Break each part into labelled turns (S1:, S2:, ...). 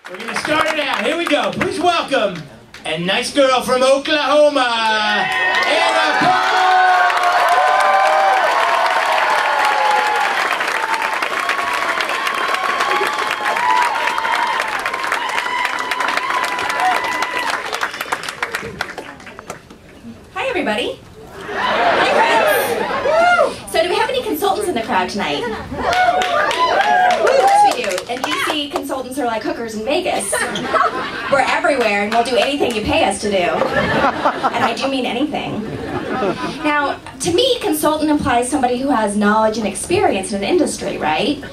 S1: We're going to start it out. Here we go. Please welcome a nice girl from Oklahoma, Anna.
S2: Hi, everybody. Hi, friends. So, do we have any consultants in the crowd tonight? Of course we do. And DC consultants are like hookers in Vegas. We're everywhere, and we'll do anything you pay us to do. And I do mean anything. Now, to me, consultant implies somebody who has knowledge and experience in an industry, right?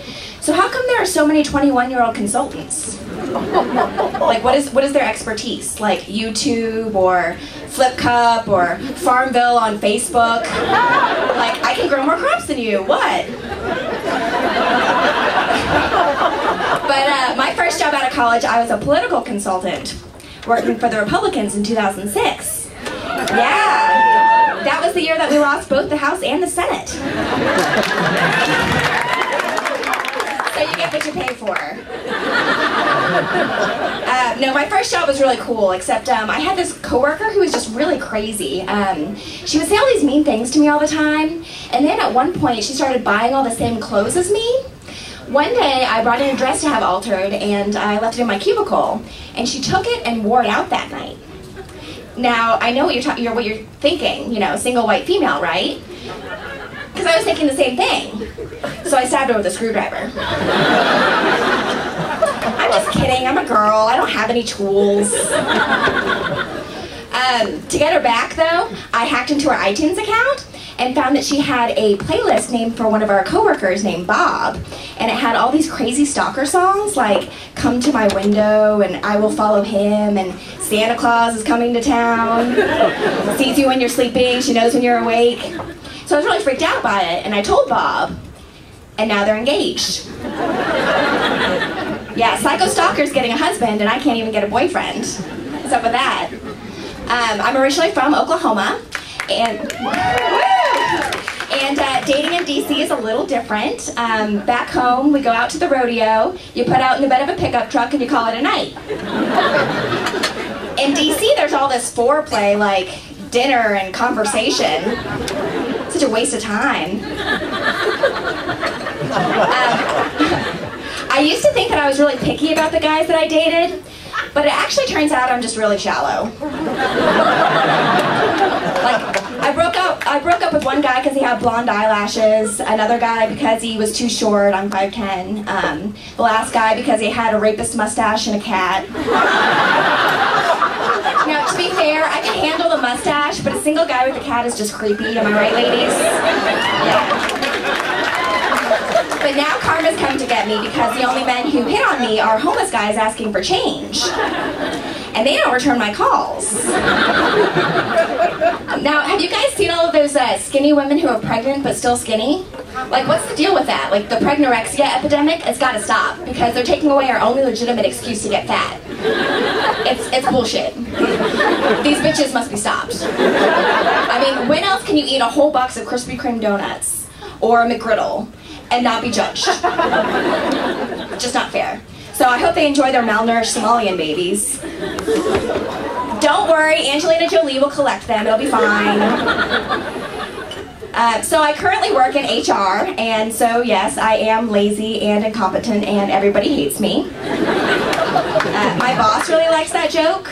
S2: So how come there are so many 21-year-old consultants? Like, what is their expertise? Like YouTube or Flip Cup or Farmville on Facebook? Like, I can grow more crops than you. What? But my first job out of college, I was a political consultant working for the Republicans in 2006. Yeah, that was the year that we lost both the House and the Senate. So you get what you pay for. No, my first job was really cool, except I had this coworker who was just really crazy. She would say all these mean things to me all the time, and then at one point she started buying all the same clothes as me. One day I brought in a dress to have altered, and I left it in my cubicle, and she took it and wore it out that night. Now, I know what you're thinking, you know, single white female, right? Because I was thinking the same thing. So I stabbed her with a screwdriver. I'm just kidding, I'm a girl, I don't have any tools. To get her back though, I hacked into her iTunes account and found that she had a playlist named for one of our coworkers named Bob, and it had all these crazy stalker songs like Come to My Window and I Will Follow Him and Santa Claus is Coming to Town, Sees You When You're Sleeping, She Knows When You're Awake. So I was really freaked out by it, and I told Bob, and now they're engaged. Yeah, Psycho Stalker's getting a husband, and I can't even get a boyfriend. What's up with that? I'm originally from Oklahoma, and dating in DC is a little different. Back home, we go out to the rodeo, you put out in the bed of a pickup truck, and you call it a night. In DC, there's all this foreplay, like dinner and conversation. Such a waste of time. I used to think that I was really picky about the guys that I dated, but it actually turns out I'm just really shallow. Like, I broke up with one guy because he had blonde eyelashes, another guy because he was too short, I'm 5'10", the last guy because he had a rapist mustache and a cat. Now, to be fair, I can handle the mustache, but a single guy with a cat is just creepy, am I right, ladies? Yeah. But now karma's come to get me because the only men who hit on me are homeless guys asking for change. And they don't return my calls. Now, have you guys seen all of those skinny women who are pregnant but still skinny? Like, what's the deal with that? Like, the pregnorexia epidemic has got to stop because they're taking away our only legitimate excuse to get fat. It's bullshit. These bitches must be stopped. I mean, when else can you eat a whole box of Krispy Kreme donuts or a McGriddle and not be judged? Just not fair. So I hope they enjoy their malnourished Somalian babies. Don't worry, Angelina Jolie will collect them, it'll be fine. So I currently work in HR, and so yes, I am lazy and incompetent and everybody hates me. My boss really likes that joke.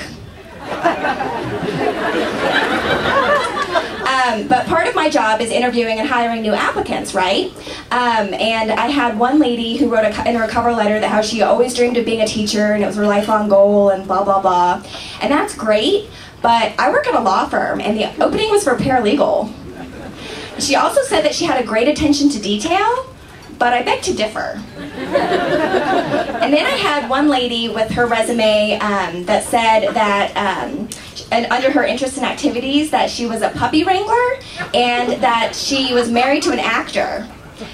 S2: But part of my job is interviewing and hiring new applicants, right? And I had one lady who wrote in her cover letter that how she always dreamed of being a teacher and it was her lifelong goal and blah, blah, blah. And that's great, but I work at a law firm and the opening was for paralegal. She also said that she had a great attention to detail, but I beg to differ. And then I had one lady with her resume that said that and under her interests and activities that she was a puppy wrangler and that she was married to an actor.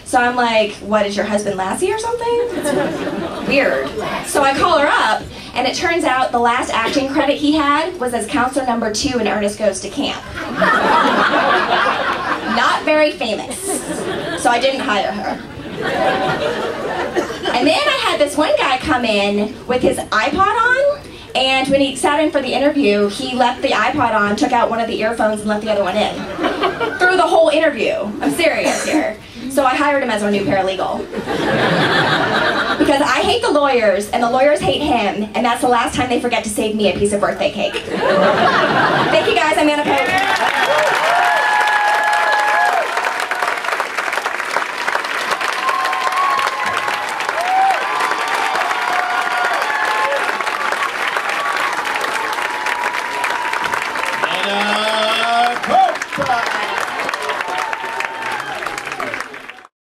S2: So I'm like, what, is your husband Lassie or something? Weird. So I call her up, and it turns out the last acting credit he had was as counselor number 2 in Ernest Goes to Camp. Not very famous. So I didn't hire her. And then I had this one guy come in with his iPod on, and when he sat in for the interview, he left the iPod on, took out one of the earphones, and left the other one in. Through the whole interview. I'm serious here. So I hired him as our new paralegal. Because I hate the lawyers, and the lawyers hate him, and that's the last time they forget to save me a piece of birthday cake. They can